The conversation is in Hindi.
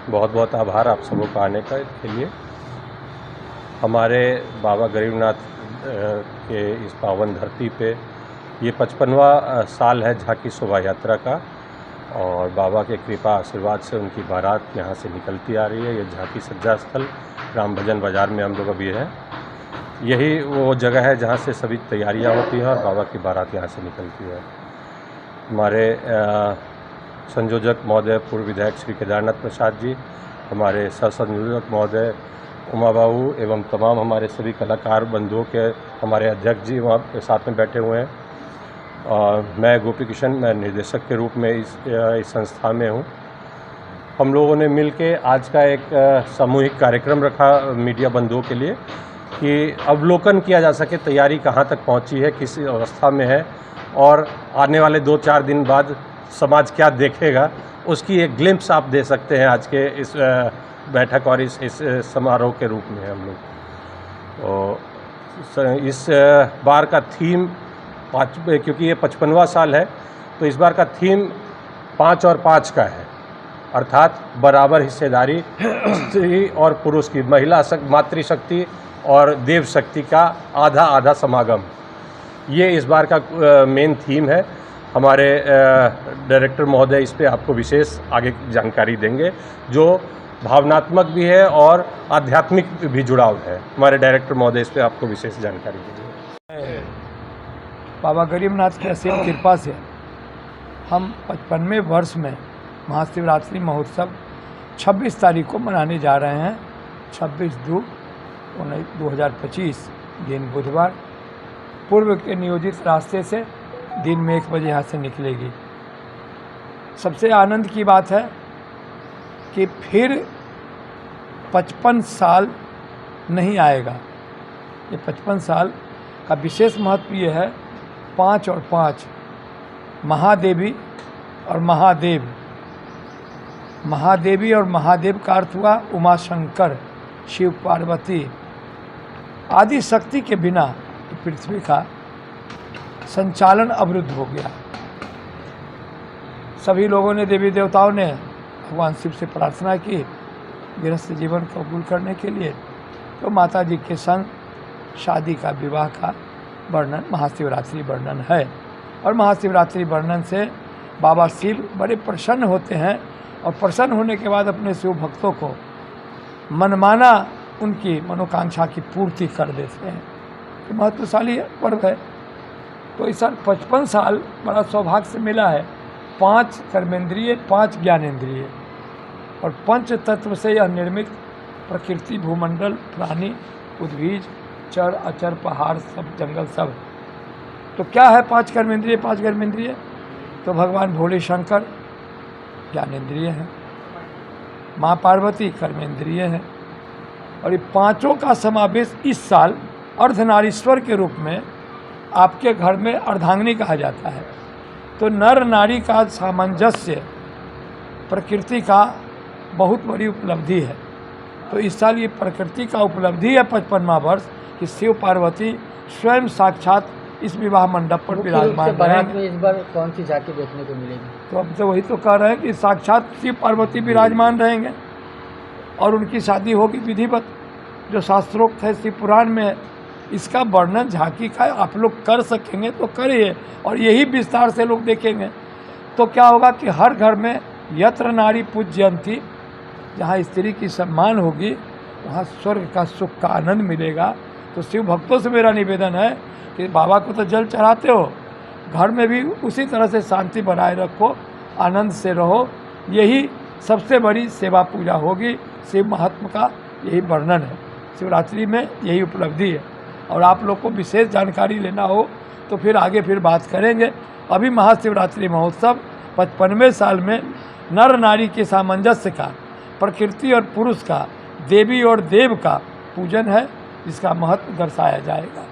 बहुत बहुत आभार आप सबों का आने का के लिए। हमारे बाबा गरीबनाथ के इस पावन धरती पे ये 55वां साल है झांकी शोभा यात्रा का, और बाबा के कृपा आशीर्वाद से उनकी बारात यहाँ से निकलती आ रही है। ये झांकी सज्जा स्थल राम भजन बाज़ार में हम लोग अभी हैं। यही वो जगह है जहाँ से सभी तैयारियाँ होती हैं और बाबा की बारात यहाँ से निकलती है। हमारे संयोजक महोदय पूर्व विधायक श्री केदारनाथ प्रसाद जी, हमारे सह संयोजक महोदय उमा बाबू एवं तमाम हमारे सभी कलाकार बंधुओं के हमारे अध्यक्ष जी वहाँ पे साथ में बैठे हुए हैं। और मैं गोपी किशन, मैं निर्देशक के रूप में इस संस्था में हूँ। हम लोगों ने मिल के आज का एक सामूहिक कार्यक्रम रखा मीडिया बंधुओं के लिए कि अवलोकन किया जा सके तैयारी कहाँ तक पहुँची है, किस अवस्था में है, और आने वाले 2-4 दिन बाद समाज क्या देखेगा उसकी एक ग्लिम्प्स आप दे सकते हैं आज के इस बैठक और इस समारोह के रूप में हम लोग। तो इस बार का थीम क्योंकि ये 55वां साल है, तो इस बार का थीम 5 और 5 का है, अर्थात बराबर हिस्सेदारी स्त्री और पुरुष की, महिला मातृशक्ति और देव शक्ति का आधा आधा समागम। ये इस बार का मेन थीम है। हमारे डायरेक्टर महोदय इस पे आपको विशेष आगे जानकारी देंगे, जो भावनात्मक भी है और आध्यात्मिक भी जुड़ाव है। हमारे डायरेक्टर महोदय इस पे आपको विशेष जानकारी देंगे। बाबा गरीबनाथ की असीम कृपा से हम 55वें वर्ष में महाशिवरात्रि महोत्सव 26 तारीख को मनाने जा रहे हैं। 26/2/2025 दिन बुधवार, पूर्व के नियोजित रास्ते से दिन में 1 बजे यहाँ से निकलेगी। सबसे आनंद की बात है कि फिर 55 साल नहीं आएगा। ये 55 साल का विशेष महत्व ये है, 5 और 5, महादेवी और महादेव। महादेवी और महादेव का अर्थ हुआ उमा शंकर, शिव पार्वती आदि शक्ति के बिना पृथ्वी का संचालन अवरुद्ध हो गया। सभी लोगों ने, देवी देवताओं ने भगवान शिव से प्रार्थना की गृहस्थ जीवन को कबूल करने के लिए। तो माता जी के संग शादी का, विवाह का वर्णन महाशिवरात्रि वर्णन है। और महाशिवरात्रि वर्णन से बाबा शिव बड़े प्रसन्न होते हैं, और प्रसन्न होने के बाद अपने शिव भक्तों को मनमाना उनकी मनोकांक्षा की पूर्ति कर देते हैं। तो महत्वशाली पर्व है। तो इस साल 55 साल बड़ा सौभाग्य से मिला है। 5 कर्मेंद्रिय, 5 ज्ञानेंद्रिय और 5 तत्व से यह निर्मित प्रकृति, भूमंडल, प्राणी, उद्भिज, चर अचर, पहाड़, सब जंगल सब। तो क्या है 5 कर्मेंद्रिय, 5 ज्ञानेंद्रिय? तो भगवान भोले शंकर ज्ञानेंद्रिय हैं, माँ पार्वती कर्मेंद्रिय हैं, और ये पांचों का समावेश इस साल अर्धनारीश्वर के रूप में आपके घर में अर्धांगिनी कहा जाता है। तो नर नारी का सामंजस्य प्रकृति का बहुत बड़ी उपलब्धि है। तो इस साल ये प्रकृति का उपलब्धि है 55वां वर्ष कि शिव पार्वती स्वयं साक्षात इस विवाह मंडप पर विराजमान रहेंगे। इस बार कौन सी झांकी देखने को मिलेगी? तो अब तो वही तो कह रहे हैं कि साक्षात शिव पार्वती विराजमान रहेंगे और उनकी शादी होगी विधिवत, जो शास्त्रोक्त है, शिव पुराण में है। इसका वर्णन झांकी का आप लोग कर सकेंगे तो करिए, और यही विस्तार से लोग देखेंगे। तो क्या होगा कि हर घर में यत्र नारी पूज्यंती, जहाँ स्त्री की सम्मान होगी वहाँ स्वर्ग का सुख का आनंद मिलेगा। तो शिव भक्तों से मेरा निवेदन है कि बाबा को तो जल चढ़ाते हो, घर में भी उसी तरह से शांति बनाए रखो, आनंद से रहो। यही सबसे बड़ी सेवा पूजा होगी। शिव महात्मा का यही वर्णन है, शिवरात्रि में यही उपलब्धि है। और आप लोग को विशेष जानकारी लेना हो तो फिर आगे फिर बात करेंगे। अभी महाशिवरात्रि महोत्सव 55वें साल में नर नारी के सामंजस्य का, प्रकृति और पुरुष का, देवी और देव का पूजन है, जिसका महत्व दर्शाया जाएगा।